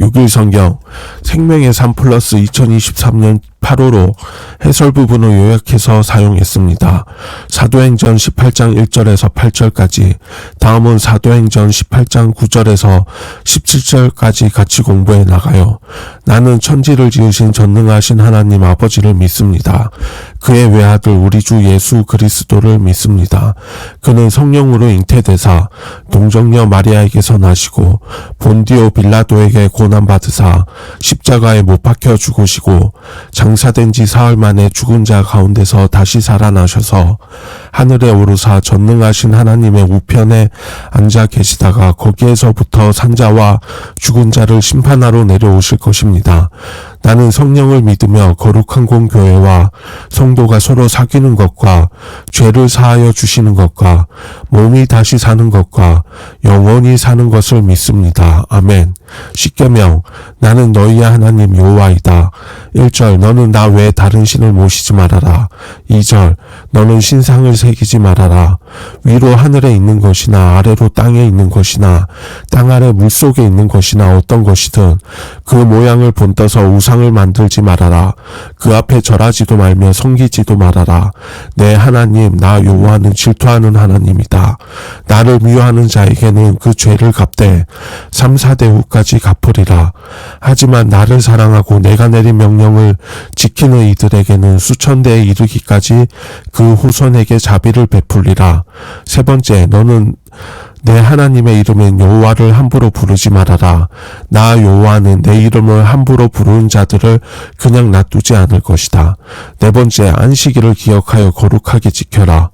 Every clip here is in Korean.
6일 성경 생명의 삶 플러스 2023년 8호로 해설 부분을 요약해서 사용했습니다. 사도행전 18장 1절에서 8절까지, 다음은 사도행전 18장 9절에서 17절까지 같이 공부해 나가요. 나는 천지를 지으신 전능하신 하나님 아버지를 믿습니다. 그의 외아들 우리 주 예수 그리스도를 믿습니다. 그는 성령으로 잉태되사 동정녀 마리아에게서 나시고 본디오 빌라도에게 고난받으사 십자가에 못 박혀 죽으시고 장사된 지 사흘 만에 죽은 자 가운데서 다시 살아나셔서 하늘에 오르사 전능하신 하나님의 우편에 앉아 계시다가 거기에서부터 산자와 죽은 자를 심판하러 내려오실 것입니다. 나는 성령을 믿으며 거룩한 공교회와 성도가 서로 사귀는 것과 죄를 사하여 주시는 것과 몸이 다시 사는 것과 영원히 사는 것을 믿습니다. 아멘. 십계명 나는 너희의 하나님 여호와이다. 1절 너는 나 외에 다른 신을 모시지 말아라. 2절 너는 신상을 새기지 말아라. 위로 하늘에 있는 것이나 아래로 땅에 있는 것이나 땅 아래 물속에 있는 것이나 어떤 것이든 그 모양을 본떠서 우상을 만들지 말아라. 그 앞에 절하지도 말며 섬기지도 말아라. 내 하나님 나 여호와는 질투하는 하나님이다. 나를 미워하는 자에게는 그 죄를 갚되 3, 4대 후까지 갚으리라. 하지만 나를 사랑하고 내가 내린 명령을 지키는 이들에게는 수천 대에 이르기까지 그 후손에게 자비를 베풀리라. 세 번째, 너는 내 하나님의 이름엔 여호와를 함부로 부르지 말아라. 나 여호와는 내 이름을 함부로 부르는 자들을 그냥 놔두지 않을 것이다. 네 번째, 안식일을 기억하여 거룩하게 지켜라.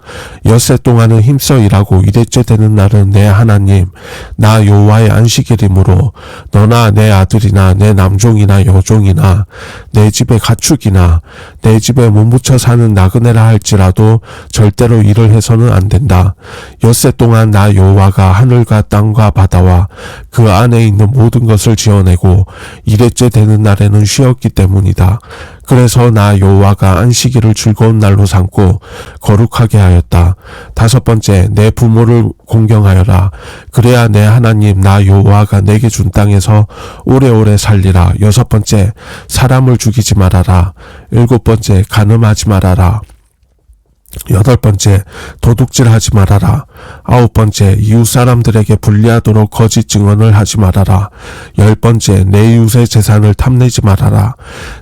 엿새 동안은 힘써 일하고 일회째 되는 날은 내 하나님 나 여호와의 안식일이므로 너나 내 아들이나 내 남종이나 여종이나 내 집의 가축이나 내 집에 몸붙여 사는 나그네라 할지라도 절대로 일을 해서는 안 된다. 엿새 동안 나 여호와가 하늘과 땅과 바다와 그 안에 있는 모든 것을 지어내고 일회째 되는 날에는 쉬었기 때문이다. 그래서 나 여호와가 안식일을 즐거운 날로 삼고 거룩하게 하였다. 다섯 번째, 내 부모를 공경하여라. 그래야 내 하나님 나 여호와가 내게 준 땅에서 오래오래 살리라. 여섯 번째, 사람을 죽이지 말아라. 일곱 번째, 간음하지 말아라. 여덟 번째, 도둑질하지 말아라. 아홉 번째, 이웃 사람들에게 불리하도록 거짓 증언을 하지 말아라. 열 번째, 내 이웃의 재산을 탐내지 말아라.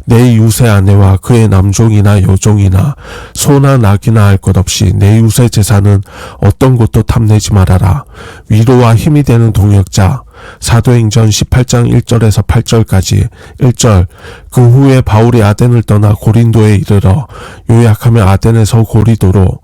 내 이웃의 아내와 그의 남종이나 여종이나 소나 낙이나 할 것 없이 내 이웃의 재산은 어떤 것도 탐내지 말아라. 위로와 힘이 되는 동역자. 사도행전 18장 1절에서 8절까지. 1절 그 후에 바울이 아덴을 떠나 고린도에 이르러 요약하면 아덴에서 고린도로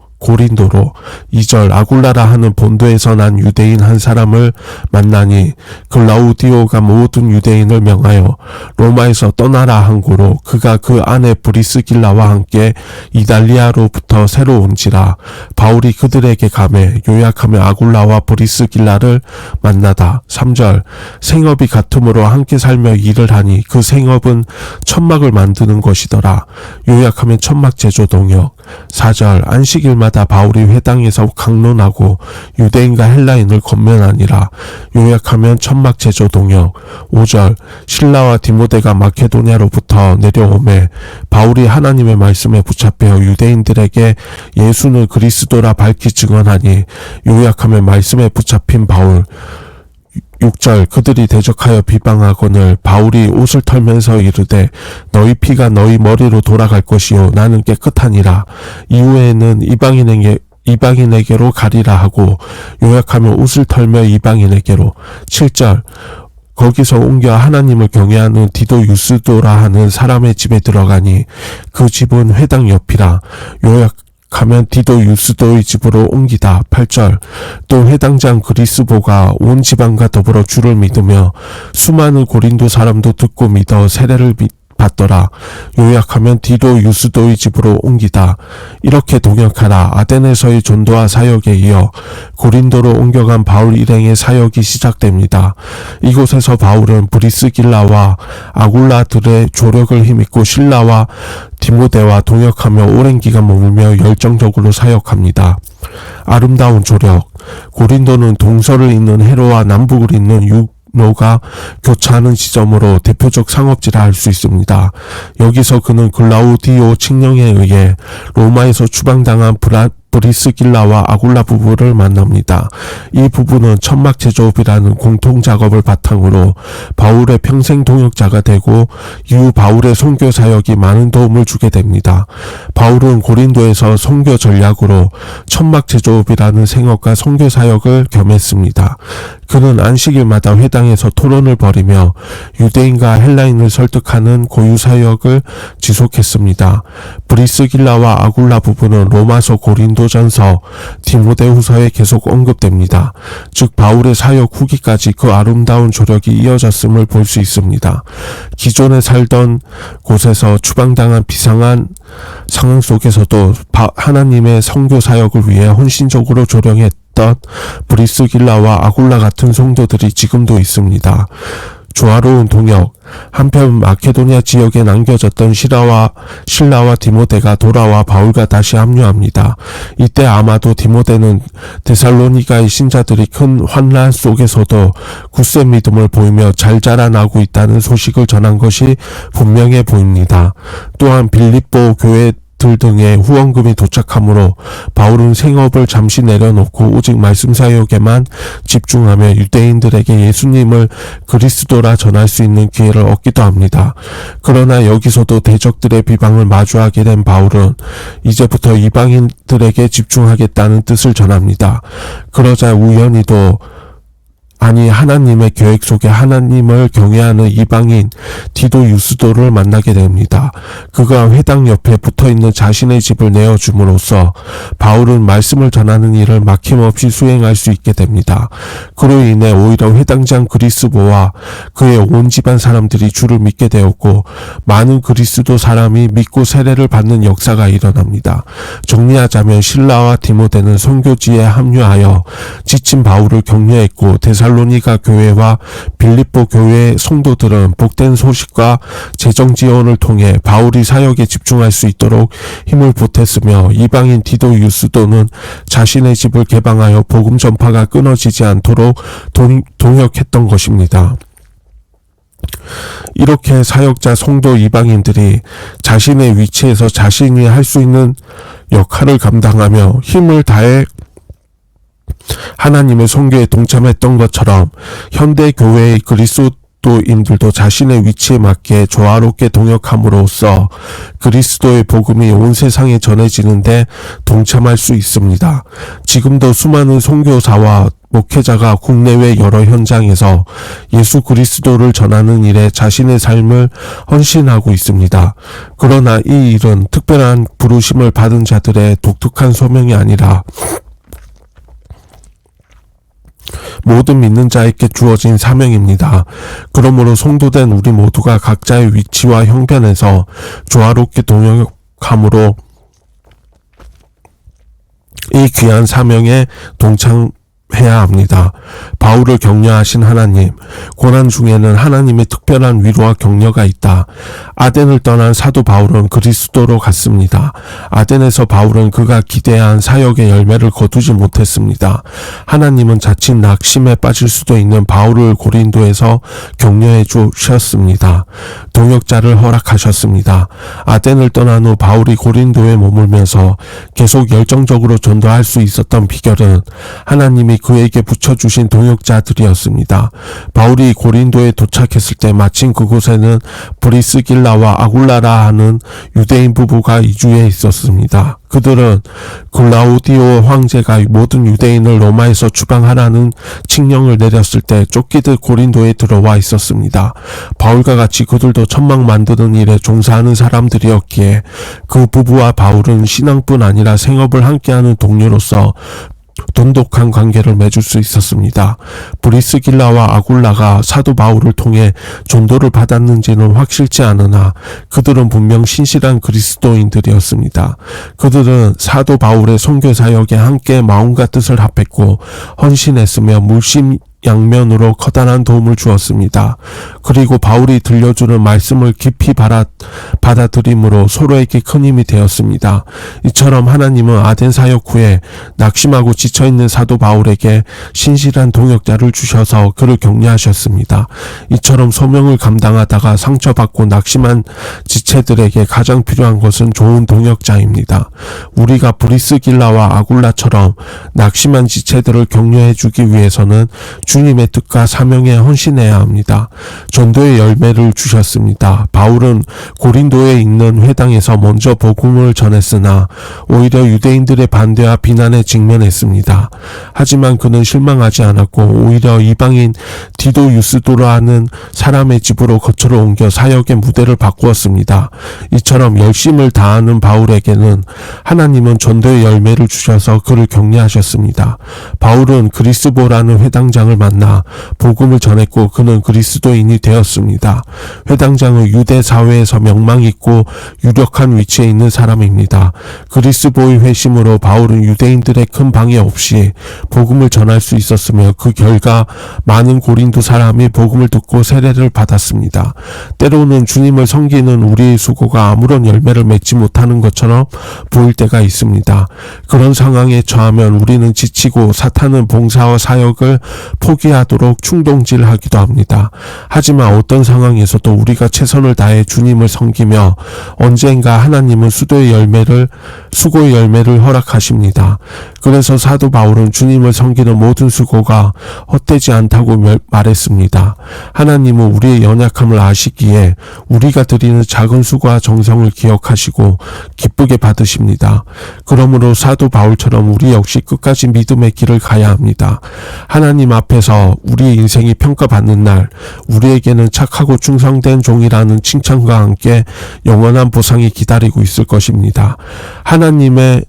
2절 아굴라라 하는 본도에서 난 유대인 한 사람을 만나니 글라우디오가 모든 유대인을 명하여 로마에서 떠나라 한 고로 그가 그 아내 브리스길라와 함께 이달리아로부터 새로 온지라. 바울이 그들에게 가매 요약하며 아굴라와 브리스길라를 만나다. 3절 생업이 같으므로 함께 살며 일을 하니 그 생업은 천막을 만드는 것이더라. 요약하면 천막 제조 동역. 4절 안식일마다 바울이 회당에서 강론하고 유대인과 헬라인을 권면하니라. 요약하면 천막 제조 동역. 5절 실라와 디모데가 마케도냐로부터 내려오매 바울이 하나님의 말씀에 붙잡혀 유대인들에게 예수는 그리스도라 밝히 증언하니. 요약하면 말씀에 붙잡힌 바울. 6절 그들이 대적하여 비방하거늘 바울이 옷을 털면서 이르되 너희 피가 너희 머리로 돌아갈 것이요 나는 깨끗하니라. 이후에는 이방인에게로 가리라 하고. 요약하면 옷을 털며 이방인에게로. 7절 거기서 옮겨 하나님을 경외하는 디도 유스도라 하는 사람의 집에 들어가니 그 집은 회당 옆이라. 요약하면 디도 유스도의 집으로 옮기다. 8절 또 회당장 그리스보가 온 지방과 더불어 주를 믿으며 수많은 고린도 사람도 듣고 믿어 세례를 받더라. 요약하면 디도 유스도의 집으로 옮기다. 이렇게 동역하라. 아덴에서의 전도와 사역에 이어 고린도로 옮겨간 바울 일행의 사역이 시작됩니다. 이곳에서 바울은 브리스길라와 아굴라들의 조력을 힘입고 실라와 디모데와 동역하며 오랜 기간 머물며 열정적으로 사역합니다. 아름다운 조력. 고린도는 동서를 잇는 해로와 남북을 잇는 노가 교차하는 지점으로 대표적 상업지라 할 수 있습니다. 여기서 그는 글라우디오 칙령에 의해 로마에서 추방당한 브리스길라와 아굴라 부부를 만납니다. 이 부부는 천막 제조업이라는 공통 작업을 바탕으로 바울의 평생 동역자가 되고 이후 바울의 선교 사역이 많은 도움을 주게 됩니다. 바울은 고린도에서 선교 전략으로 천막 제조업이라는 생업과 선교 사역을 겸했습니다. 그는 안식일마다 회당에서 토론을 벌이며 유대인과 헬라인을 설득하는 고유 사역을 지속했습니다. 브리스길라와 아굴라 부부는 로마서 고린도전서 디모데후서에 계속 언급됩니다. 즉 바울의 사역 후기까지 그 아름다운 조력이 이어졌음을 볼 수 있습니다. 기존에 살던 곳에서 추방당한 비상한 상황 속에서도 하나님의 선교 사역을 위해 헌신적으로 조력했던 브리스길라와 아굴라 같은 성도들이 지금도 있습니다. 조화로운 동역. 한편 마케도니아 지역에 남겨졌던 실라와 디모데가 돌아와 바울과 다시 합류합니다. 이때 아마도 디모데는 데살로니가의 신자들이 큰 환난 속에서도 굳센 믿음을 보이며 잘 자라나고 있다는 소식을 전한 것이 분명해 보입니다. 또한 빌립보 교회 등의 후원금이 도착하므로 바울은 생업을 잠시 내려놓고 오직 말씀 사역에만 집중하며 유대인들에게 예수님을 그리스도라 전할 수 있는 기회를 얻기도 합니다. 그러나 여기서도 대적들의 비방을 마주하게 된 바울은 이제부터 이방인들에게 집중하겠다는 뜻을 전합니다. 그러자 우연히도 하나님의 계획 속에 하나님을 경외하는 이방인 디도 유스도를 만나게 됩니다. 그가 회당 옆에 붙어있는 자신의 집을 내어줌으로써 바울은 말씀을 전하는 일을 막힘없이 수행할 수 있게 됩니다. 그로 인해 오히려 회당장 그리스보와 그의 온 집안 사람들이 주를 믿게 되었고 많은 그리스도 사람이 믿고 세례를 받는 역사가 일어납니다. 정리하자면 실라와 디모데는 선교지에 합류하여 지친 바울을 격려했고 데살로니가 교회와 빌립보 교회의 성도들은 복된 소식과 재정 지원을 통해 바울이 사역에 집중할 수 있도록 힘을 보탰으며 이방인 디도 유스도는 자신의 집을 개방하여 복음 전파가 끊어지지 않도록 동역했던 것입니다. 이렇게 사역자 성도 이방인들이 자신의 위치에서 자신이 할 수 있는 역할을 감당하며 힘을 다해 하나님의 선교에 동참했던 것처럼 현대 교회의 그리스도인들도 자신의 위치에 맞게 조화롭게 동역함으로써 그리스도의 복음이 온 세상에 전해지는데 동참할 수 있습니다. 지금도 수많은 선교사와 목회자가 국내외 여러 현장에서 예수 그리스도를 전하는 일에 자신의 삶을 헌신하고 있습니다. 그러나 이 일은 특별한 부르심을 받은 자들의 독특한 소명이 아니라 모든 믿는 자에게 주어진 사명입니다. 그러므로 성도된 우리 모두가 각자의 위치와 형편에서 조화롭게 동역함으로 이 귀한 사명에 동참해야 합니다. 바울을 격려하신 하나님, 고난 중에는 하나님의 특별한 위로와 격려가 있다. 아덴을 떠난 사도 바울은 그리스도로 갔습니다. 아덴에서 바울은 그가 기대한 사역의 열매를 거두지 못했습니다. 하나님은 자칫 낙심에 빠질 수도 있는 바울을 고린도에서 격려해 주셨습니다. 동역자를 허락하셨습니다. 아덴을 떠난 후 바울이 고린도에 머물면서 계속 열정적으로 전도할 수 있었던 비결은 하나님이 그에게 붙여주신 동역자들이었습니다. 바울이 고린도에 도착했을 때 마침 그곳에는 브리스길라와 아굴라라 하는 유대인 부부가 이주해 있었습니다. 그들은 글라우디오 황제가 모든 유대인을 로마에서 추방하라는 칙령을 내렸을 때 쫓기듯 고린도에 들어와 있었습니다. 바울과 같이 그들도 천막 만드는 일에 종사하는 사람들이었기에 그 부부와 바울은 신앙뿐 아니라 생업을 함께하는 동료로서 돈독한 관계를 맺을 수 있었습니다. 브리스길라와 아굴라가 사도 바울을 통해 전도를 받았는지는 확실치 않으나 그들은 분명 신실한 그리스도인들이었습니다. 그들은 사도 바울의 선교 사역에 함께 마음과 뜻을 합했고 헌신했으며 물심 양면으로 커다란 도움을 주었습니다. 그리고 바울이 들려주는 말씀을 깊이 받아들임으로 서로에게 큰 힘이 되었습니다. 이처럼 하나님은 아덴 사역 후에 낙심하고 지쳐있는 사도 바울에게 신실한 동역자를 주셔서 그를 격려하셨습니다. 이처럼 소명을 감당하다가 상처받고 낙심한 지체들에게 가장 필요한 것은 좋은 동역자입니다. 우리가 브리스길라와 아굴라처럼 낙심한 지체들을 격려해주기 위해서는 주님의 뜻과 사명에 헌신해야 합니다. 전도의 열매를 주셨습니다. 바울은 고린도에 있는 회당에서 먼저 복음을 전했으나 오히려 유대인들의 반대와 비난에 직면했습니다. 하지만 그는 실망하지 않았고 오히려 이방인 디도 유스도라는 사람의 집으로 거처를 옮겨 사역의 무대를 바꾸었습니다. 이처럼 열심을 다하는 바울에게는 하나님은 전도의 열매를 주셔서 그를 격려하셨습니다. 바울은 그리스보라는 회당장을 만나 복음을 전했고 그는 그리스도인이 되었습니다. 회당장은 유대 사회에서 명망 있고 유력한 위치에 있는 사람입니다. 그리스보의 회심으로 바울은 유대인들의 큰 방해 없이 복음을 전할 수 있었으며 그 결과 많은 고린도 사람이 복음을 듣고 세례를 받았습니다. 때로는 주님을 섬기는 우리의 수고가 아무런 열매를 맺지 못하는 것처럼 보일 때가 있습니다. 그런 상황에 처하면 우리는 지치고 사탄은 봉사와 사역을 포기하도록 충동질하기도 합니다. 하지만 어떤 상황에서도 우리가 최선을 다해 주님을 섬기며 언젠가 하나님은 수고의 열매를 허락하십니다. 그래서 사도 바울은 주님을 섬기는 모든 수고가 헛되지 않다고 말했습니다. 하나님은 우리의 연약함을 아시기에 우리가 드리는 작은 수고와 정성을 기억하시고 기쁘게 받으십니다. 그러므로 사도 바울처럼 우리 역시 끝까지 믿음의 길을 가야 합니다. 하나님 앞에서 우리의 인생이 평가받는 날 우리에게는 착하고 충성된 종이라는 칭찬과 함께 영원한 보상이 기다리고 있을 것입니다. 하나님은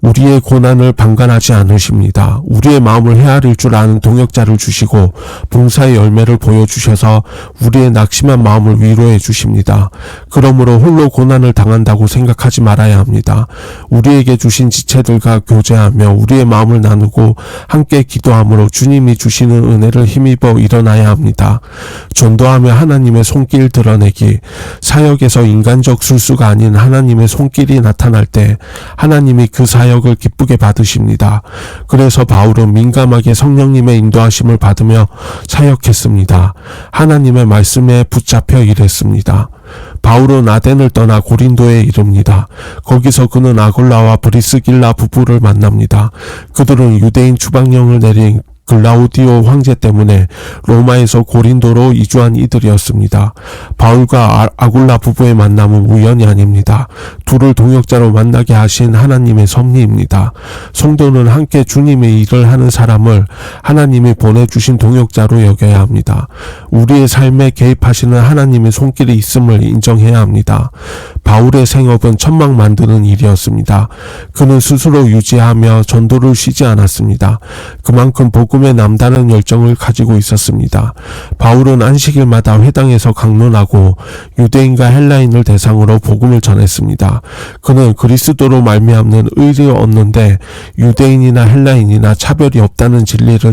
우리의 고난을 방관하지 않으십니다. 우리의 마음을 헤아릴 줄 아는 동역자를 주시고 봉사의 열매를 보여주셔서 우리의 낙심한 마음을 위로해 주십니다. 그러므로 홀로 고난을 당한다고 생각하지 말아야 합니다. 우리에게 주신 지체들과 교제하며 우리의 마음을 나누고 함께 기도함으로 주님이 주시는 은혜를 힘입어 일어나야 합니다. 전도하며 하나님의 손길 드러내기, 사역에서 인간적 술수가 아닌 하나님의 손길이 나타날 때 하나님이 그 사역을 기쁘게 받으십니다. 그래서 바울은 민감하게 성령님의 인도하심을 받으며 사역했습니다. 하나님의 말씀에 붙잡혀 일했습니다. 바울은 아덴을 떠나 고린도에 이릅니다. 거기서 그는 아굴라와 브리스길라 부부를 만납니다. 그들은 유대인 추방령을 내린 글라우디오 황제 때문에 로마에서 고린도로 이주한 이들이었습니다. 바울과 아굴라 부부의 만남은 우연이 아닙니다. 둘을 동역자로 만나게 하신 하나님의 섭리입니다. 성도는 함께 주님의 일을 하는 사람을 하나님이 보내주신 동역자로 여겨야 합니다. 우리의 삶에 개입하시는 하나님의 손길이 있음을 인정해야 합니다. 바울의 생업은 천막 만드는 일이었습니다. 그는 스스로 유지하며 전도를 쉬지 않았습니다. 그만큼 복음에 남다른 열정을 가지고 있었습니다. 바울은 안식일마다 회당에서 강론하고 유대인과 헬라인을 대상으로 복음을 전했습니다. 그는 그리스도로 말미암는 의를 얻는데 유대인이나 헬라인이나 차별이 없다는 진리를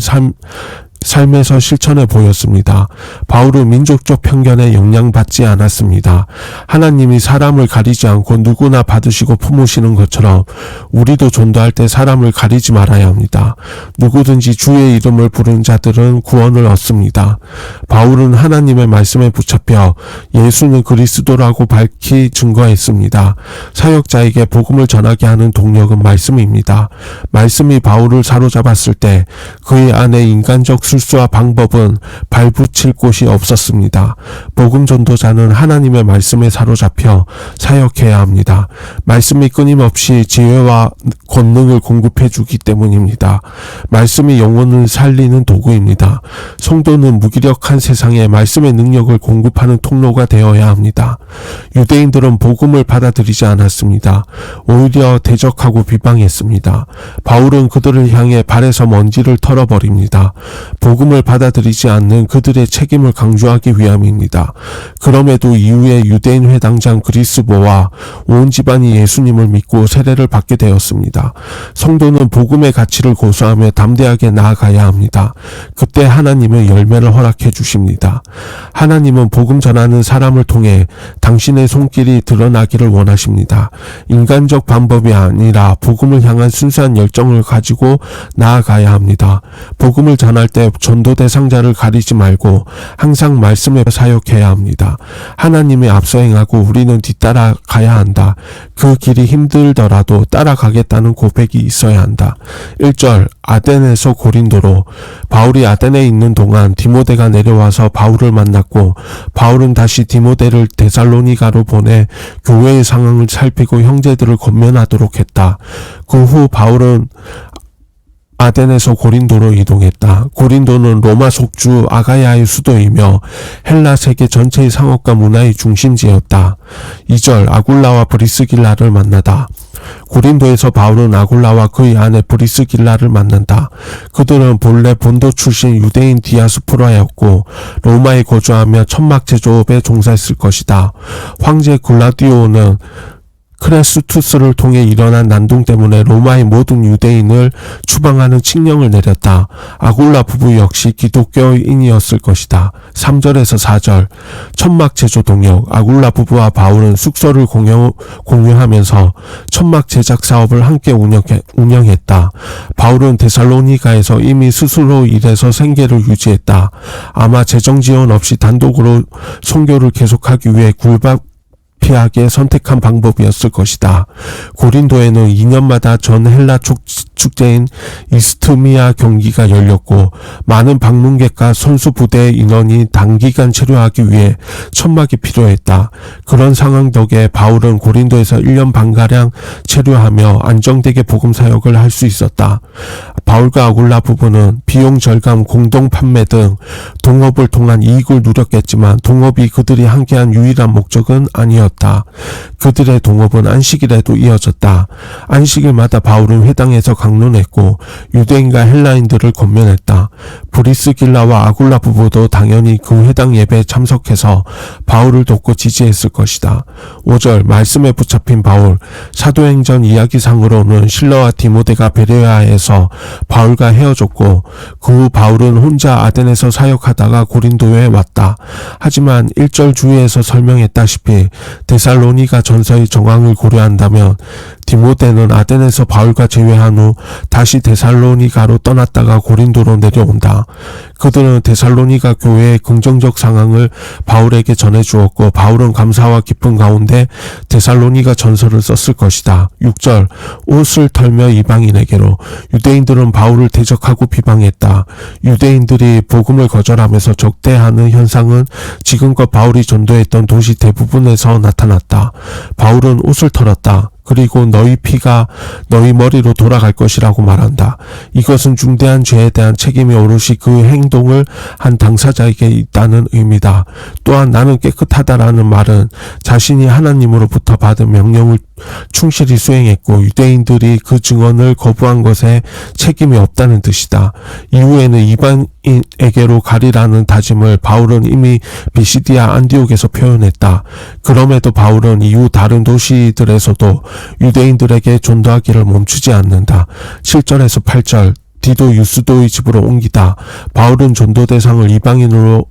삶에서 실천해 보였습니다. 바울은 민족적 편견에 영향받지 않았습니다. 하나님이 사람을 가리지 않고 누구나 받으시고 품으시는 것처럼 우리도 전도할 때 사람을 가리지 말아야 합니다. 누구든지 주의 이름을 부른 자들은 구원을 얻습니다. 바울은 하나님의 말씀에 붙잡혀 예수는 그리스도라고 밝히 증거했습니다. 사역자에게 복음을 전하게 하는 동력은 말씀입니다. 말씀이 바울을 사로잡았을 때 그의 안에 인간적 술수와 방법은 발붙일 곳이 없었습니다. 복음 전도자는 하나님의 말씀에 사로잡혀 사역해야 합니다. 말씀이 끊임없이 지혜와 권능을 공급해 주기 때문입니다. 말씀이 영혼을 살리는 도구입니다. 성도는 무기력한 세상에 말씀의 능력을 공급하는 통로가 되어야 합니다. 유대인들은 복음을 받아들이지 않았습니다. 오히려 대적하고 비방했습니다. 바울은 그들을 향해 발에서 먼지를 털어버립니다. 복음을 받아들이지 않는 그들의 책임을 강조하기 위함입니다. 그럼에도 이후에 유대인 회당장 그리스보와 온 집안이 예수님을 믿고 세례를 받게 되었습니다. 성도는 복음의 가치를 고수하며 담대하게 나아가야 합니다. 그때 하나님은 열매를 허락해 주십니다. 하나님은 복음 전하는 사람을 통해 당신의 손길이 드러나기를 원하십니다. 인간적 방법이 아니라 복음을 향한 순수한 열정을 가지고 나아가야 합니다. 복음을 전할 때 전도 대상자를 가리지 말고 항상 말씀에 사역해야 합니다. 하나님이 앞서 행하고 우리는 뒤따라 가야 한다. 그 길이 힘들더라도 따라가겠다는 고백이 있어야 한다. 1절 아덴에서 고린도로. 바울이 아덴에 있는 동안 디모데가 내려와서 바울을 만났고 바울은 다시 디모데를 데살로니가로 보내 교회의 상황을 살피고 형제들을 권면하도록 했다. 그 후 바울은 아덴에서 고린도로 이동했다. 고린도는 로마 속주 아가야의 수도이며 헬라 세계 전체의 상업과 문화의 중심지였다. 2절 아굴라와 브리스길라를 만나다. 고린도에서 바울은 아굴라와 그의 아내 브리스길라를 만난다. 그들은 본래 본도 출신 유대인 디아스포라였고 로마에 거주하며 천막 제조업에 종사했을 것이다. 황제 글라디오는 크레스투스를 통해 일어난 난동 때문에 로마의 모든 유대인을 추방하는 칙령을 내렸다. 아굴라 부부 역시 기독교인이었을 것이다. 3절에서 4절 천막 제조 동역. 아굴라 부부와 바울은 숙소를 공유하면서 천막 제작 사업을 함께 운영했다. 바울은 데살로니가에서 이미 스스로 일해서 생계를 유지했다. 아마 재정 지원 없이 단독으로 선교를 계속하기 위해 피하게 선택한 방법이었을 것이다. 고린도에는 2년마다 전 헬라 축제인 이스트미아 경기가 열렸고 많은 방문객과 선수 부대 인원이 단기간 체류하기 위해 천막이 필요했다. 그런 상황 덕에 바울은 고린도에서 1년 반가량 체류하며 안정되게 복음 사역을 할 수 있었다. 바울과 아굴라 부부는 비용 절감, 공동 판매 등 동업을 통한 이익을 누렸겠지만 동업이 그들이 함께한 유일한 목적은 아니었다. 그들의 동업은 안식일에도 이어졌다. 안식일마다 바울은 회당에서 강론했고 유대인과 헬라인들을 권면했다. 브리스길라와 아굴라 부부도 당연히 그 회당 예배에 참석해서 바울을 돕고 지지했을 것이다. 5절 말씀에 붙잡힌 바울. 사도행전 이야기상으로는 실라와 디모데가 베레아에서 바울과 헤어졌고 그 후 바울은 혼자 아덴에서 사역하다가 고린도에 왔다. 하지만 1절 주의에서 설명했다시피 데살로니가 전서의 정황을 고려한다면 디모데는 아덴에서 바울과 제외한 후 다시 데살로니가로 떠났다가 고린도로 내려온다. 그들은 데살로니가 교회의 긍정적 상황을 바울에게 전해주었고 바울은 감사와 기쁨 가운데 데살로니가 전서를 썼을 것이다. 6절 옷을 털며 이방인에게로. 유대인들은 바울을 대적하고 비방했다. 유대인들이 복음을 거절하면서 적대하는 현상은 지금껏 바울이 전도했던 도시 대부분에서 나타났다. 바울은 옷을 털었다. 그리고 너희 피가 너희 머리로 돌아갈 것이라고 말한다. 이것은 중대한 죄에 대한 책임이 오롯이 그 행동을 한 당사자에게 있다는 의미다. 또한 나는 깨끗하다라는 말은 자신이 하나님으로부터 받은 명령을 충실히 수행했고 유대인들이 그 증언을 거부한 것에 책임이 없다는 뜻이다. 이후에는 이방인에게로 가리라는 다짐을 바울은 이미 비시디아 안디옥에서 표현했다. 그럼에도 바울은 이후 다른 도시들에서도 유대인들에게 전도하기를 멈추지 않는다. 7절에서 8절 디도 유스도의 집으로 옮기다. 바울은 전도 대상을 이방인으로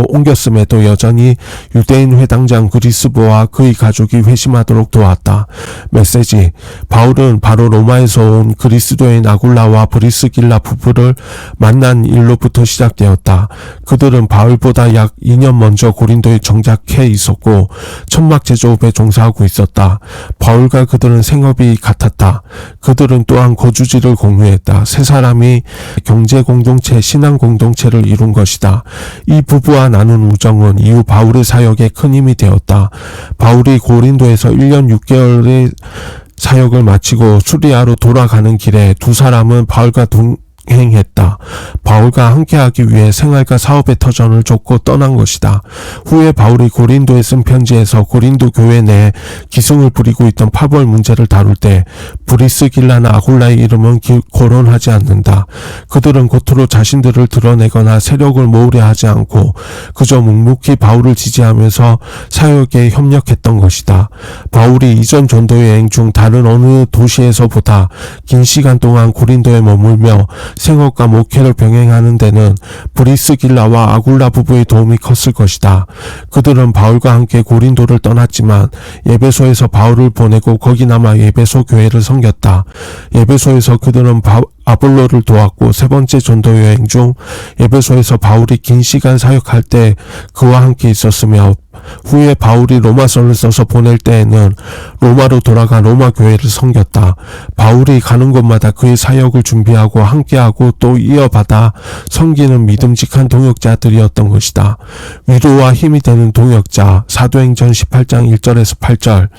옮겼음에도 여전히 유대인 회당장 그리스보와 그의 가족이 회심하도록 도왔다. 메시지. 바울은 바로 로마에서 온 그리스도인 아굴라와 브리스길라 부부를 만난 일로부터 시작되었다. 그들은 바울보다 약 2년 먼저 고린도에 정착해 있었고 천막 제조업에 종사하고 있었다. 바울과 그들은 생업이 같았다. 그들은 또한 거주지를 공유했다. 세 사람이 경제 공동체, 신앙 공동체를 이룬 것이다. 이 부부와 나눈 우정은 이후 바울의 사역에 큰 힘이 되었다. 바울이 고린도에서 1년 6개월의 사역을 마치고 수리아로 돌아가는 길에 두 사람은 바울과 병행했다. 바울과 함께하기 위해 생활과 사업의 터전을 줬고 떠난 것이다. 후에 바울이 고린도에 쓴 편지에서 고린도 교회 내에 기승을 부리고 있던 파벌 문제를 다룰 때 브리스길라나 아굴라의 이름은 거론하지 않는다. 그들은 겉으로 자신들을 드러내거나 세력을 모으려 하지 않고 그저 묵묵히 바울을 지지하면서 사역에 협력했던 것이다. 바울이 이전 전도 여행 중 다른 어느 도시에서보다 긴 시간 동안 고린도에 머물며 생업과 목회를 병행하는 데는 브리스길라와 아굴라 부부의 도움이 컸을 것이다. 그들은 바울과 함께 고린도를 떠났지만 에베소에서 바울을 보내고 거기 남아 에베소 교회를 섬겼다. 에베소에서 그들은 아볼로를 도왔고 세 번째 전도 여행 중 에베소에서 바울이 긴 시간 사역할 때 그와 함께 있었으며 후에 바울이 로마서를 써서 보낼 때에는 로마로 돌아가 로마 교회를 섬겼다. 바울이 가는 곳마다 그의 사역을 준비하고 함께하고 또 이어받아 섬기는 믿음직한 동역자들이었던 것이다. 위로와 힘이 되는 동역자. 사도행전 18장 1절에서 8절.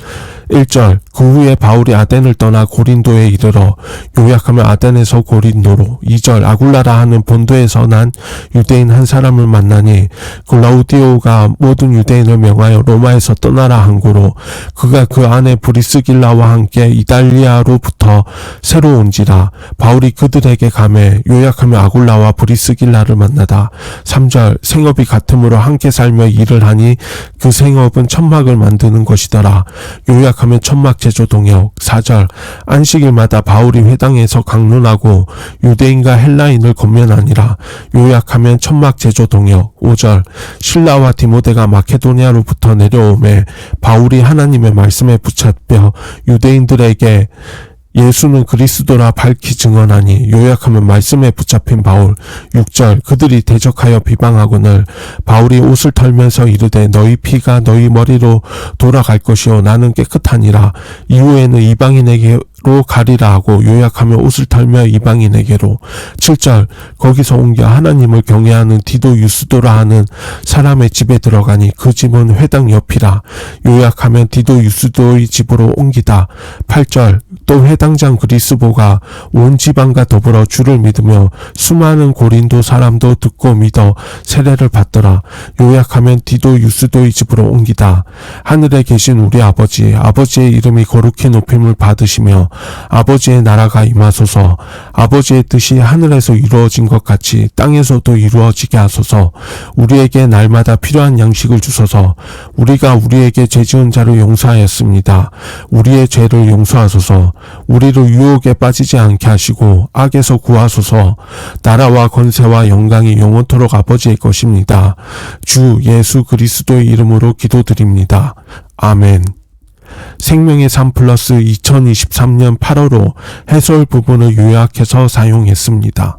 1절. 그 후에 바울이 아덴을 떠나 고린도에 이르러 요약하면 아덴에서 고린도로. 2절. 아굴라라 하는 본도에서 난 유대인 한 사람을 만나니 글라우디오가 모든 유대인을 명하여 로마에서 떠나라 한 고로 그가 그 안에 브리스길라와 함께 이달리아로부터 새로 온지라. 바울이 그들에게 가매 요약하며 아굴라와 브리스길라를 만나다. 3절. 생업이 같으므로 함께 살며 일을 하니 그 생업은 천막을 만드는 것이더라. 요약하면 천막 제조 동역. 4절. 안식일마다 바울이 회당에서 강론하고 유대인과 헬라인을 권면하니라. 요약하면 천막 제조 동역. 5절. 실라와 디모데가 마케도니아로부터 내려오매 바울이 하나님의 말씀에 붙잡혀 유대인들에게 예수는 그리스도라 밝히 증언하니. 요약하면 말씀에 붙잡힌 바울. 6절. 그들이 대적하여 비방하거늘 바울이 옷을 털면서 이르되 너희 피가 너희 머리로 돌아갈 것이요 나는 깨끗하니라. 이후에는 이방인에게 가리라 하고 요약하며 옷을 털며 이방인에게로. 7절. 거기서 옮겨 하나님을 경외하는 디도 유스도라 하는 사람의 집에 들어가니 그 집은 회당 옆이라. 요약하면 디도 유스도의 집으로 옮기다. 8절. 또 회당장 그리스보가 온 지방과 더불어 주를 믿으며 수많은 고린도 사람도 듣고 믿어 세례를 받더라. 요약하면 디도 유스도의 집으로 옮기다. 하늘에 계신 우리 아버지의 이름이 거룩히 높임을 받으시며 아버지의 나라가 임하소서. 아버지의 뜻이 하늘에서 이루어진 것 같이 땅에서도 이루어지게 하소서. 우리에게 날마다 필요한 양식을 주소서. 우리가 우리에게 죄지은 자를 용서하였습니다. 우리의 죄를 용서하소서. 우리를 유혹에 빠지지 않게 하시고 악에서 구하소서. 나라와 권세와 영광이 영원토록 아버지의 것입니다. 주 예수 그리스도의 이름으로 기도드립니다. 아멘. 생명의 삶 플러스 2023년 8월호 해설 부분을 요약해서 사용했습니다.